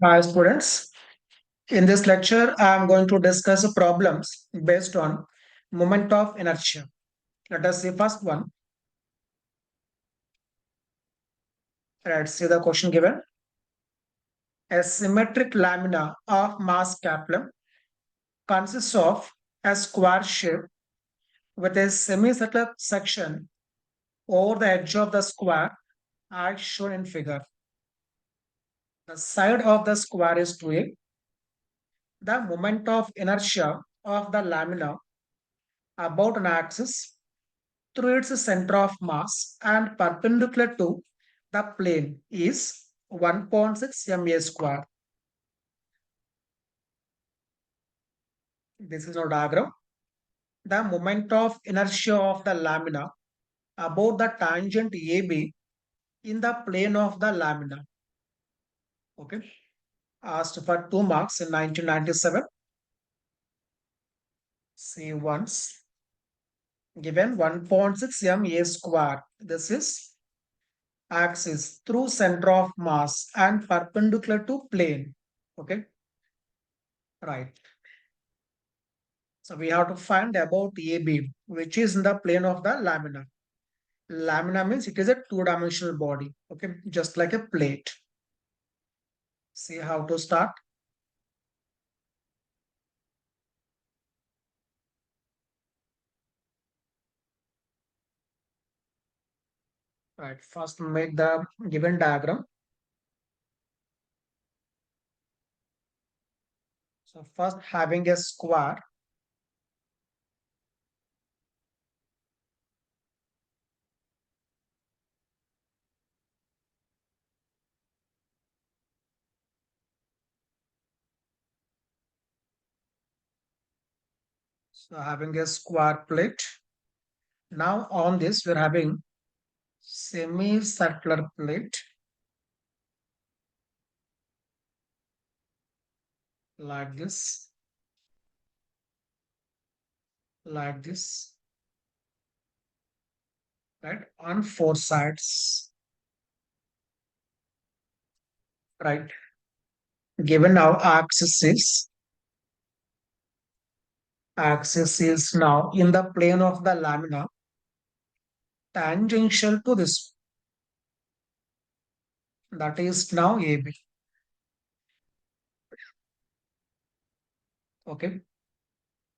Hi, students. In this lecture, I am going to discuss problems based on moment of inertia. Let us see first one. Let's see the question given. A symmetric lamina of mass capillum consists of a square shape with a semicircular section over the edge of the square as shown in figure. The side of the square is 2a. The moment of inertia of the lamina about an axis through its center of mass and perpendicular to the plane is 1.6 ma square. This is our diagram. The moment of inertia of the lamina about the tangent AB in the plane of the lamina. Okay. Asked for 2 marks in 1997. See once. Given 1.6 ma square. This is axis through center of mass and perpendicular to plane. Okay. Right. So we have to find about AB, which is in the plane of the lamina. Lamina means it is a two-dimensional body, okay, just like a plate. See how to start. Right, first make the given diagram. So first having a square. So having a square plate. Now on this we're having semicircular plate like this, right, on four sides, right. Given our axis is now in the plane of the lamina tangential to this, that is now AB. Okay,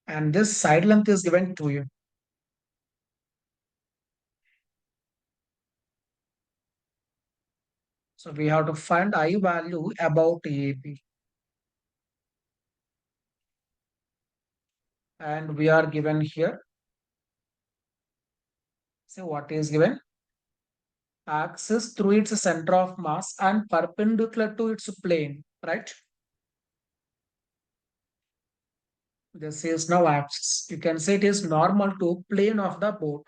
and this side length is given to you. So we have to find I value about AB, and we are given here. So what is given? Axis through its center of mass and perpendicular to its plane, right? This is now axis. You can say it is normal to plane of the boat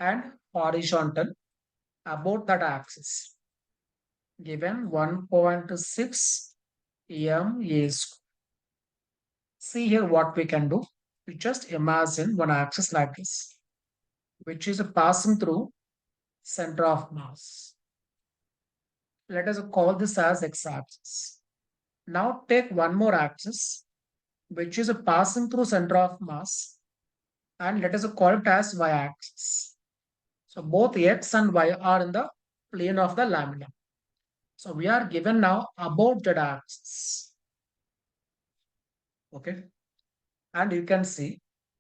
and horizontal about that axis. Given 1.6 m is. See here what we can do. We just imagine one axis like this, which is passing through center of mass. Let us call this as x-axis. Now take one more axis, which is passing through center of mass, and let us call it as y-axis. So both x and y are in the plane of the lamina. So we are given now about that axis. Okay. And you can see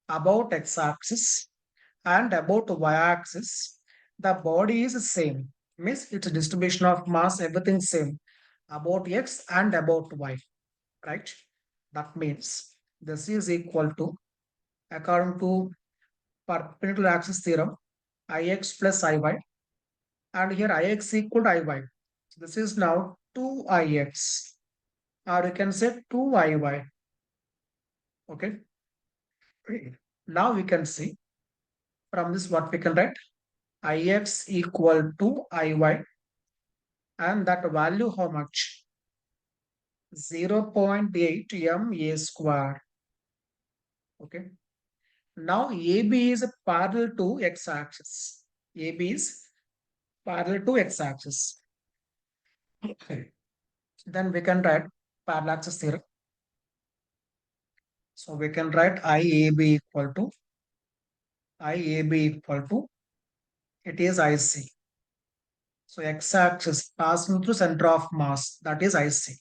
about x-axis and about y-axis, the body is same. Means its distribution of mass, everything same about x and about y, right? That means this is equal to, according to perpendicular axis theorem, ix plus iy, and here ix equal to iy. So this is now 2ix, or you can say 2iy. Okay. Now we can see from this what we can write. Ix equal to iy, and that value how much? 0.8 ma square. Okay. Now AB is parallel to x-axis. AB is parallel to x-axis. Okay. Then we can write parallax theorem. So we can write IAB equal to it is IC. So x-axis passing through center of mass, that is IC,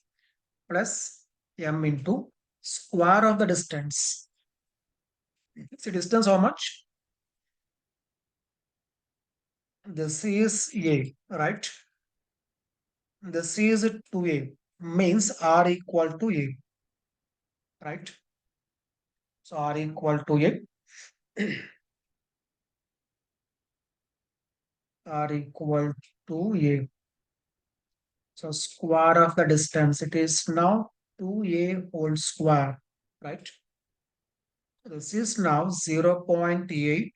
plus m into square of the distance. See distance how much? This is A, right? This is 2A, means R equal to A, right? So R equal to A, R equal to A. So square of the distance, it is now 2A whole square, right? This is now 0.8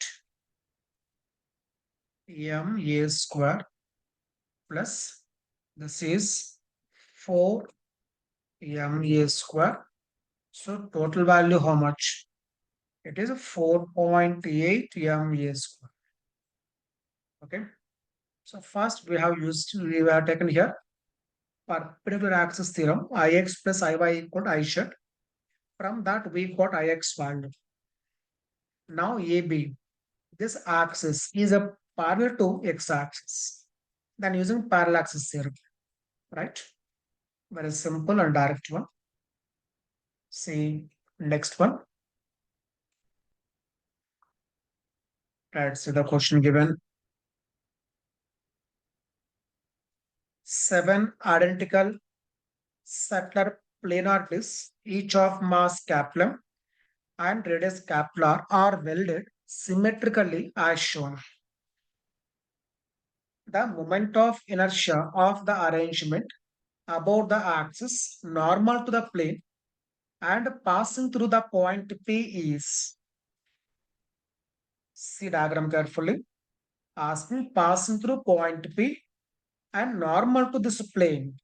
ma square plus this is 4 ma square. So total value how much? It is 4.8 ma square. Okay. So first we have taken here perpendicular axis theorem, Ix plus Iy equal to I shed. From that we got Ix value. Now AB, this axis is a parallel to x axis. Then using parallel axis theorem, right? Very simple and direct one. See next one. Let's see the question given. 7 identical circular planar discs, each of mass capital and radius capital are welded symmetrically as shown. The moment of inertia of the arrangement about the axis normal to the plane and passing through the point P is, see diagram carefully, asking passing through point P and normal to this plane.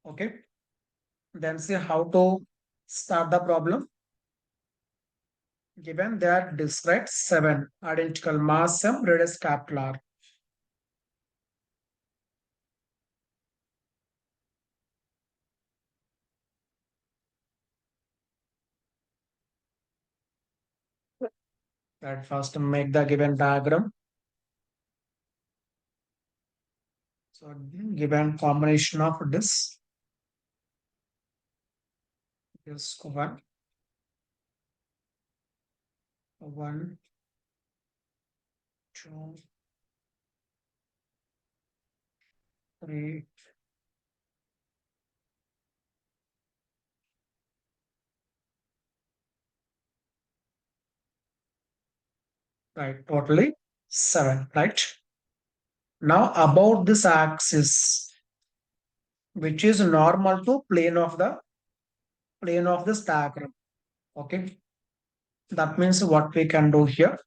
Okay, then see how to start the problem. Given that described 7 identical mass m radius capital R. That first make the given diagram. So given combination of this is 1, 2, 3, right, totally 7, right? Now about this axis, which is normal to plane of this diagram. Okay, that means what we can do here.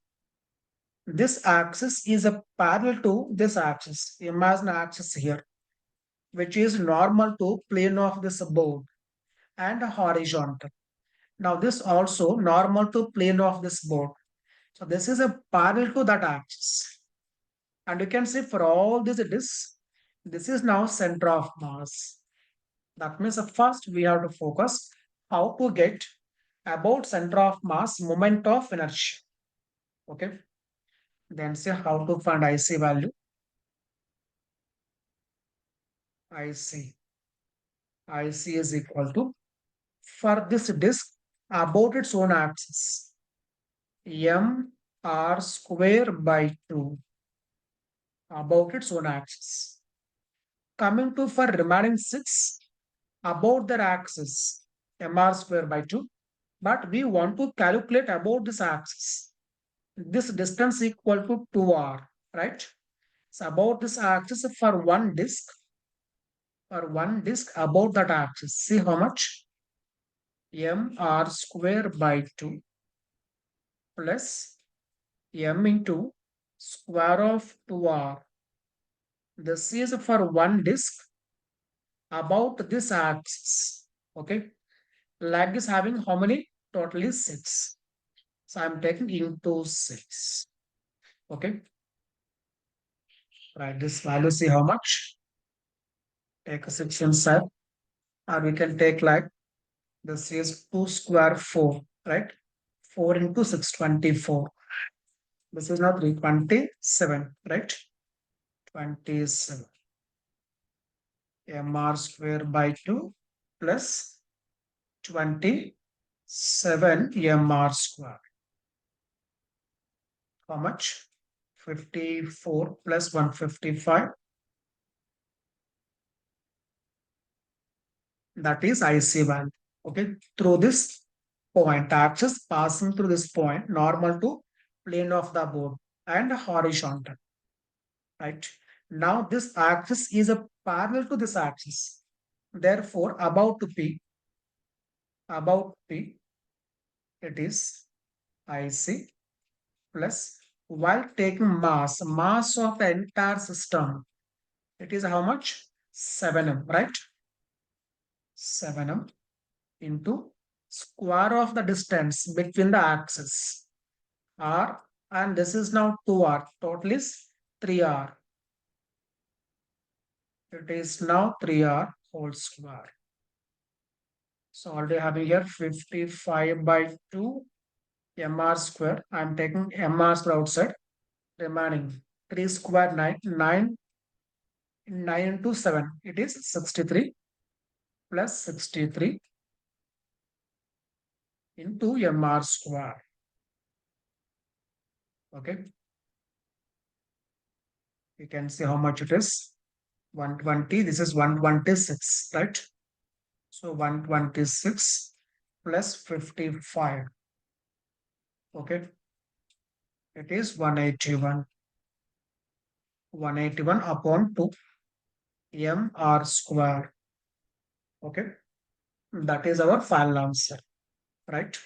This axis is a parallel to this axis. Imagine axis here, which is normal to plane of this board and horizontal. Now this also normal to plane of this board. So this is a parallel to that axis. And you can see for all these discs, this is now center of mass. That means first we have to focus how to get about center of mass moment of inertia. Okay. Then say how to find IC value. IC. IC is equal to, for this disk about its own axis, m r square by 2 about its own axis. Coming to for remaining 6 about their axis, mr square by 2, but we want to calculate about this axis. This distance equal to 2r, right? So about this axis for one disk about that axis. See how much? mr square by 2 plus m into square of 2r. This is for one disk about this axis. Okay. Lag is having how many? Totally 6. So I'm taking into 6. Okay. Right. This value, see how much? Take a 6 inside. Or we can take like this is 2 square 4, right? 4 into 624. This is now 327, right? 27 mr square by 2 plus 27 mr square. How much? 54 plus 155. That is IC value. Okay. Through this point, axis passing through this point, normal to plane of the board and horizontal. Right. Now this axis is a parallel to this axis. Therefore, about P, it is IC plus while taking mass of the entire system, it is how much? 7m, right? 7m into square of the distance between the axes r, and this is now 2r. Total is 3r. It is now 3r whole square. So already having here 55 by 2 mr square. I am taking mr square outside. Remaining 3 square 9. 9 into 7. It is 63 plus 63 into mr square. Okay. You can see how much it is. 120. This is 126, right? So 126 plus 55. Okay. It is 181. 181 upon 2 mr square. Okay. That is our final answer, right?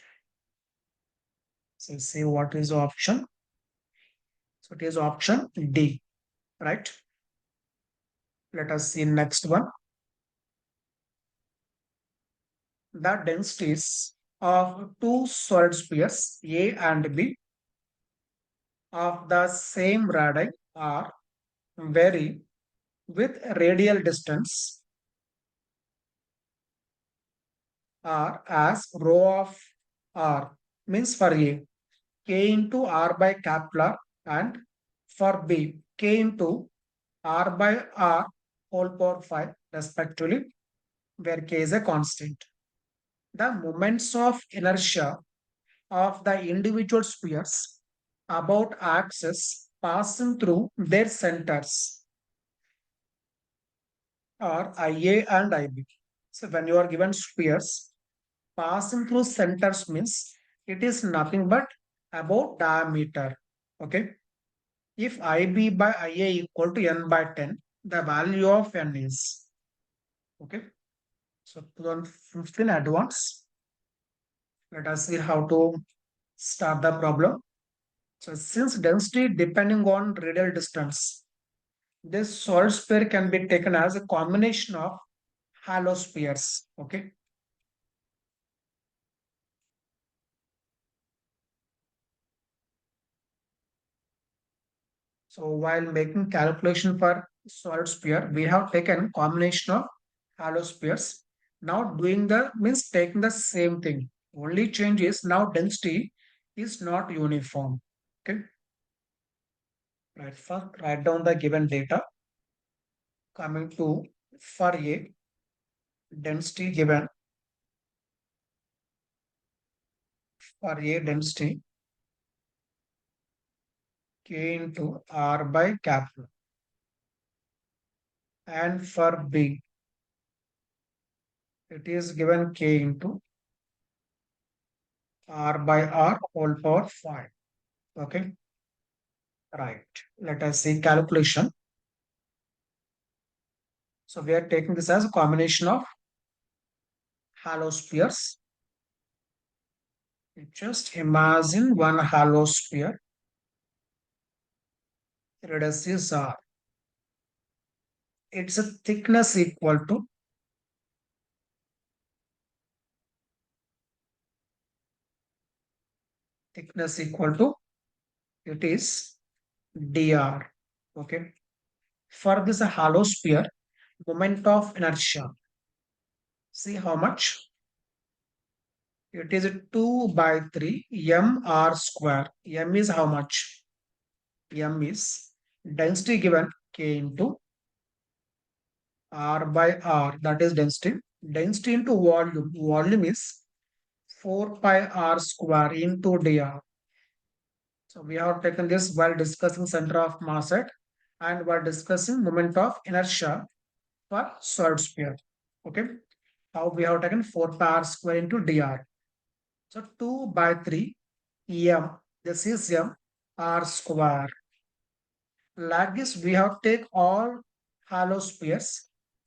So see what is the option. So it is option D, right? Let us see next one. The densities of two solid spheres A and B of the same radii are vary with radial distance r as rho of r, means for A, k into r by capital R, and for B, k into r by r whole power 5 respectively, where k is a constant. The moments of inertia of the individual spheres about axes passing through their centers are IA and IB. So when you are given spheres, passing through centers means it is nothing but about diameter. Okay. If IB by IA equal to n by 10, the value of n is. Okay. So 2015 advance. Let us see how to start the problem. So since density depending on radial distance, this solid sphere can be taken as a combination of hollow spheres. Okay. So while making calculation for solid sphere, we have taken combination of hollow spheres. Now doing the means taking the same thing. Only change is now density is not uniform. Okay. Right. First, write down the given data. Coming to for A, density given for A density K into R by capital. And for B, it is given K into R by R whole power 5. Okay. Right. Let us see calculation. So we are taking this as a combination of hollow spheres. Just imagine one hollow sphere. Radius is R. Its thickness equal to it is dr. Okay. For this hollow sphere, moment of inertia See how much? It is 2 by 3 mr square. M is how much? M is density given K into R by R. That is density. Density into volume. Volume is 4 pi R square into dr. So we have taken this while discussing center of mass at and while discussing moment of inertia for solid sphere. Okay. How we have taken 4 pi R square into dr. So 2 by 3 m. This is m r square. Like this, we have take all hollow spheres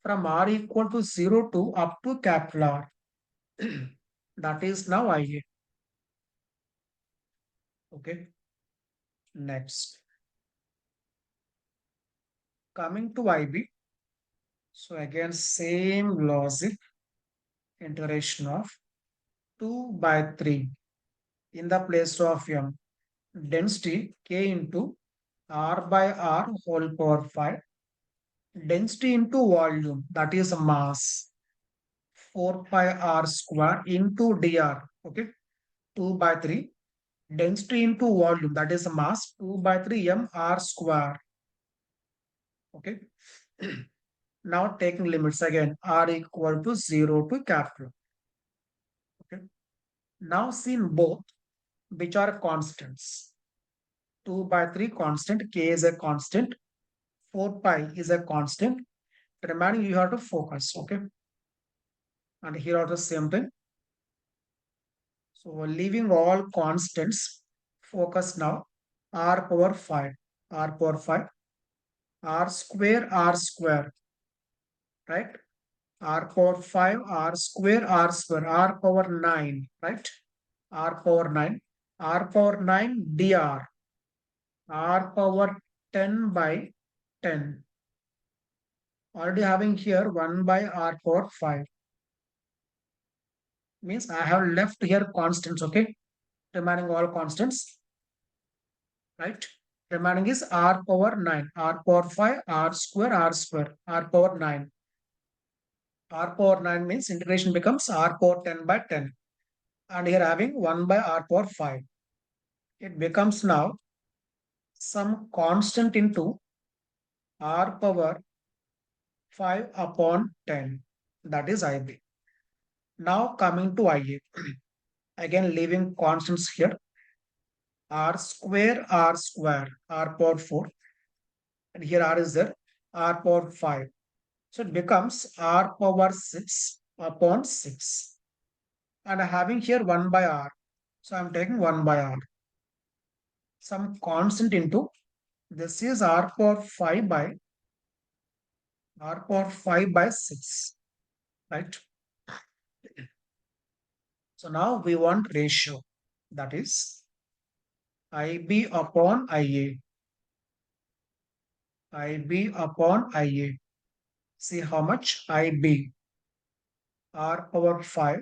from r equal to 0 to up to capital R. That is now IA. Okay. Next. Coming to IB. So again, same logic. Integration of 2 by 3 in the place of m. Density K into R by R whole power 5. Density into volume, that is mass, 4 pi R square into dr. Okay, 2 by 3. Density into volume, that is mass, 2 by 3 m R square. Okay. Now taking limits again, R equal to 0 to capital. Okay. Now seen both, which are constants. 2 by 3 constant, K is a constant, 4 pi is a constant. Remaining you have to focus. Okay. And here are the same thing. So leaving all constants, focus now. R power 5, R power 5, R square, right? R power 5, R square, R power 9, right? R power 9, R power 9, dr, R power 10 by 10. Already having here 1 by R power 5. Means I have left here constants, okay? Remaining all constants, right? Remaining is R power 9, R power 5, R square, R power 9. R power 9 means integration becomes R power 10 by 10. And here having 1 by R power 5. It becomes now some constant into R power 5 upon 10. That is IB. Now coming to IA. Again leaving constants here. R square, R power 4. And here R is there, R power 5. So it becomes R power 6 upon 6. And having here 1 by R. So I'm taking 1 by R. Some constant into, this is R power 5 by R power 5 by 6. Right? So now we want ratio. That is IB upon IA. IB upon IA. See how much? IB. R power 5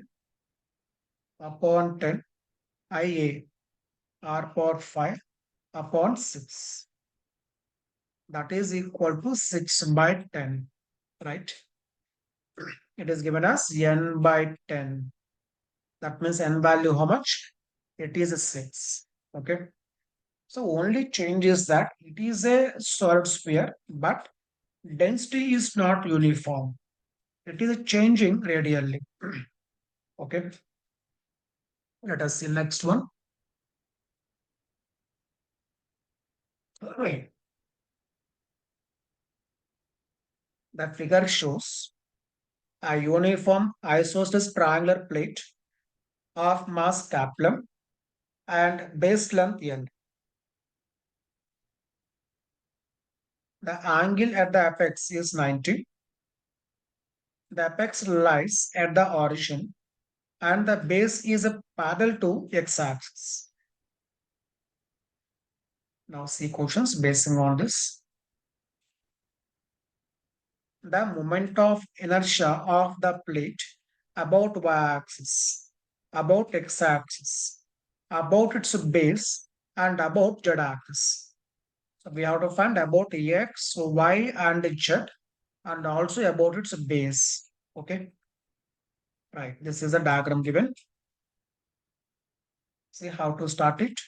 upon 10. IA. R power 5 upon 6. That is equal to 6 by 10. Right? It is given as n by 10. That means n value how much? It is a 6. Okay. So only change is that it is a solid sphere, but density is not uniform. It is changing radially. Okay. Let us see next one. Okay. The figure shows a uniform isosceles triangular plate of mass capital and base length L. The angle at the apex is 90. The apex lies at the origin and the base is parallel to x-axis. Now see questions basing on this. The moment of inertia of the plate about y-axis, about x-axis, about its base, and about z-axis. So we have to find about x, y, and z, and also about its base. Okay. Right. This is a diagram given. See how to start it.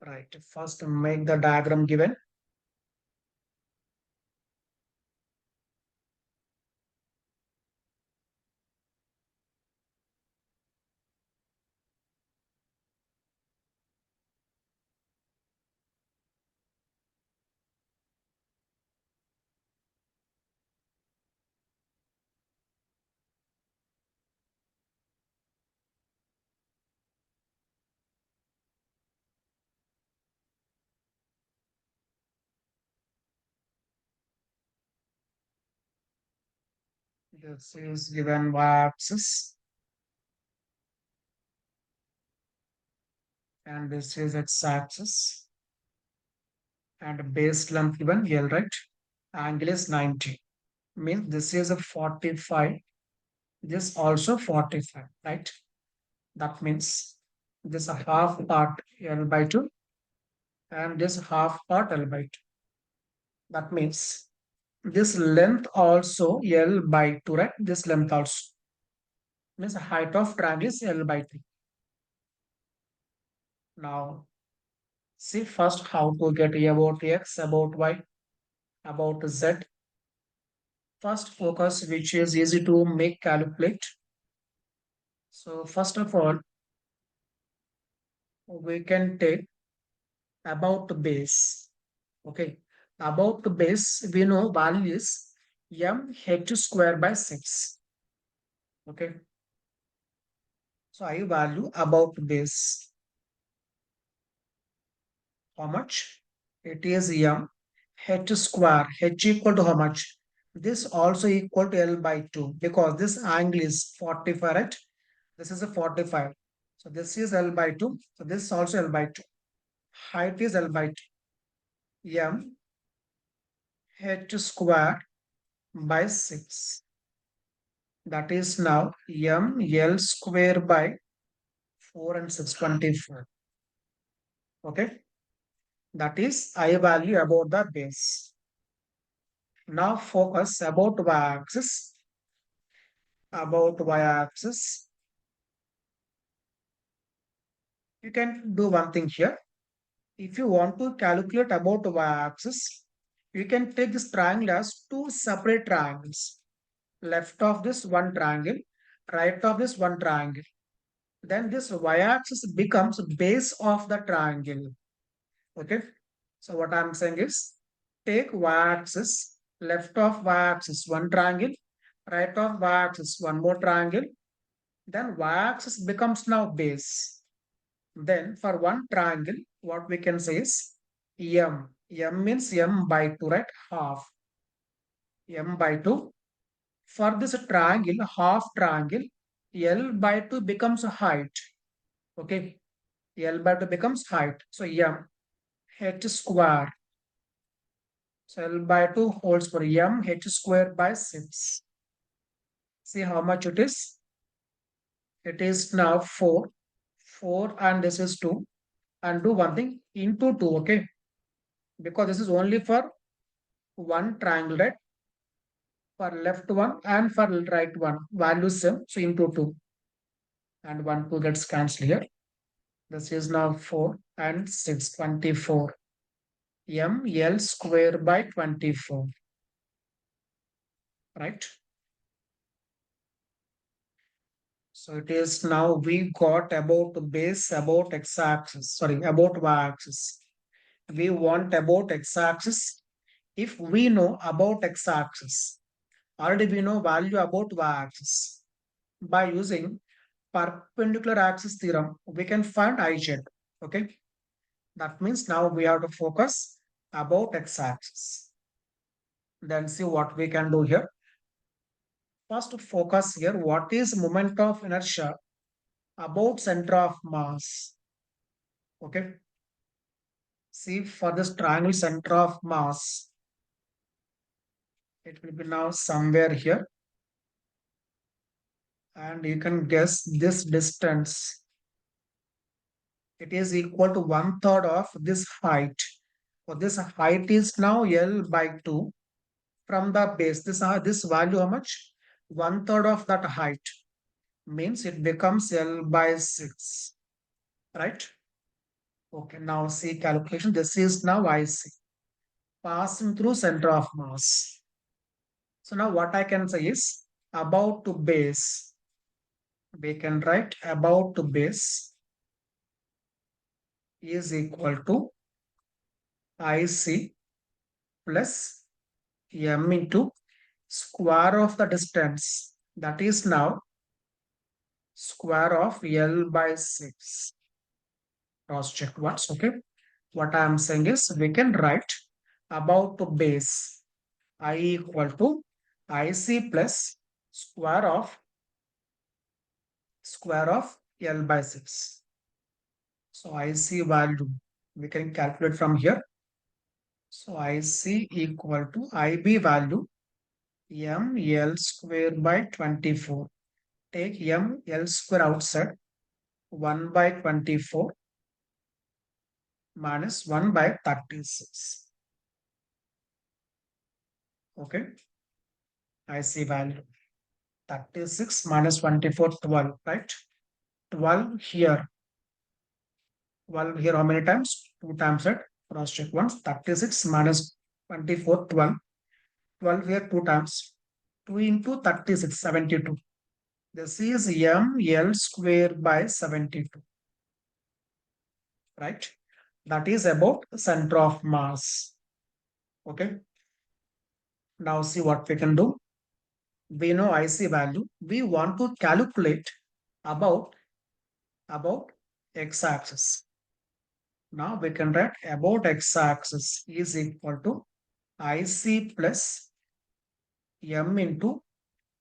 Right. First, make the diagram given. This is given y-axis, and this is x-axis, and base length given L, right? Angle is 90. Means this is a 45. This also 45, right? That means this half part L by 2 and this half part L by 2. That means this length also L by 2, right? This length also means the height of triangle is L by 3. Now, see first how to get about x, about y, about z. First focus which is easy to make calculate. So first of all, we can take about base. Okay. About base, we know value is m h square by 6. Okay. So I value about base. How much? It is m h square. H equal to how much? This also equal to L by 2 because this angle is 45, right? This is a 45. So this is L by 2. So this is also L by 2. Height is L by 2. M h square by 6. That is now m L square by 4 and 624. Okay. That is I value about the base. Now focus about y-axis. About y-axis. You can do one thing here. If you want to calculate about y-axis, you can take this triangle as two separate triangles. Left of this one triangle, right of this one triangle. Then this y-axis becomes base of the triangle. Okay. So what I'm saying is take y-axis, left of y-axis one triangle, right of y-axis one more triangle. Then y-axis becomes now base. Then for one triangle, what we can say is m. M means m by 2, right? Half. M by 2. For this triangle, half triangle, L by 2 becomes height. Okay. L by 2 becomes height. So m h square. So L by 2 holds for m h square by 6. See how much it is? It is now 4. 4 and this is 2. And do one thing into 2, okay? Because this is only for one triangle, right? For left one and for right one. Value same. So into 2. And 1, 2 gets cancelled here. This is now 4 and 6, 24. M L square by 24. Right? So it is now we got about base, about x-axis, sorry, about y-axis. We want about x-axis. If we know about x-axis, already we know value about y-axis. By using perpendicular axis theorem, we can find IZ. Okay. That means now we have to focus about x-axis. Then see what we can do here. First focus here. What is moment of inertia about center of mass? Okay. See for this triangle center of mass, it will be now somewhere here. And you can guess this distance. It is equal to 1/3 of this height. So this height is now L by 2 from the base. This value how much? One third of that height means it becomes L by 6, right? Okay, now see calculation. This is now IC passing through center of mass. So now what I can say is about to base. We can write about to base is equal to IC plus M into square of the distance. That is now square of L by 6. Cross check once, okay? What I am saying is we can write about to base I equal to IC plus square of L by 6. So IC value we can calculate from here. So IC equal to IB value ML square by 24. Take ML square outside 1 by 24 minus 1 by 36. Okay, IC value 36 minus 24, 12, right? 12 here. 12 here how many times? 2 times it. Cross check once. 36 minus 24, 12. 12 here 2 times. 2 into 36, 72. This is ML square by 72. Right? That is about center of mass. Okay. Now see what we can do. We know IC value. We want to calculate about x-axis. Now we can write about x-axis is equal to IC plus M into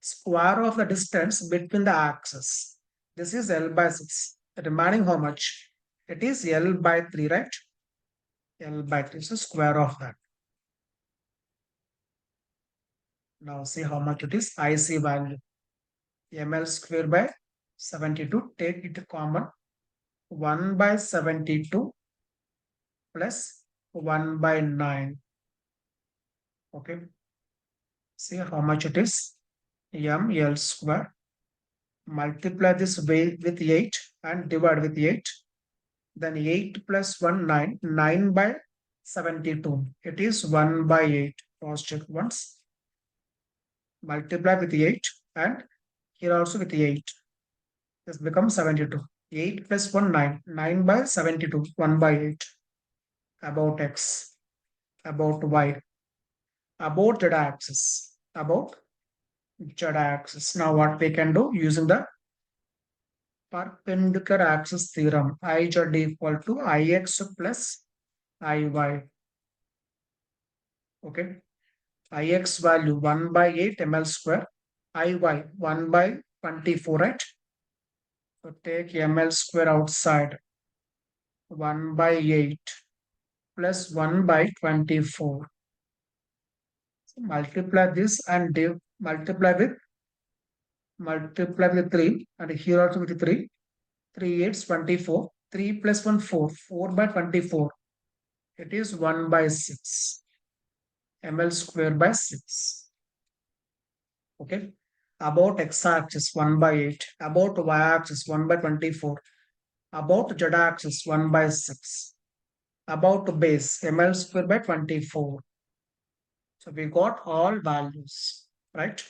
square of the distance between the axes. This is L by 6. Remaining how much? It is L by 3, right? L by 3 is the square of that. Now see how much it is. IC value. ML square by 72. Take it common. 1 by 72 plus 1 by 9. Okay. See how much it is. ML square. Multiply this way with 8 and divide with 8. Then 8 plus 1, 9. 9 by 72. It is 1 by 8. Cross check once. Multiply with 8 and here also with 8. This becomes 72. 8 plus 1, 9. 9 by 72. 1 by 8. About x. About y. About z axis. About z axis. Now what we can do using the perpendicular axis theorem. Iz equal to Ix plus Iy. Okay. Ix value 1 by 8 ml square. Iy 1 by 24, right? So take ml square outside. 1 by 8 plus 1 by 24. So multiply this and multiply with 3 and here also with 3. 3 8 24. 3 plus 1 4. 4 by 24. It is 1 by 6. ml square by 6. Okay. About x-axis 1 by 8. About y-axis 1 by 24. About z-axis 1 by 6. About base ml square by 24. So we got all values, right?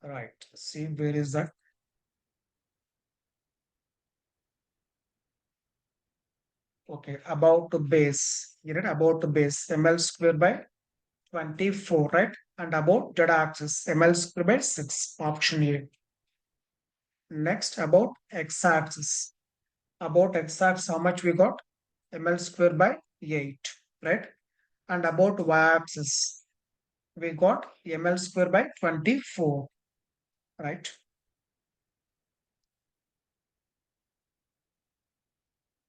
Right. See where is that? Okay, about to base. You read about to base ml square by 24, right? And about z-axis ml square by 6. Option A. Next about x-axis. About x-axis, how much we got? ml square by 8, right? And about y-axis, we got ml square by 24, right?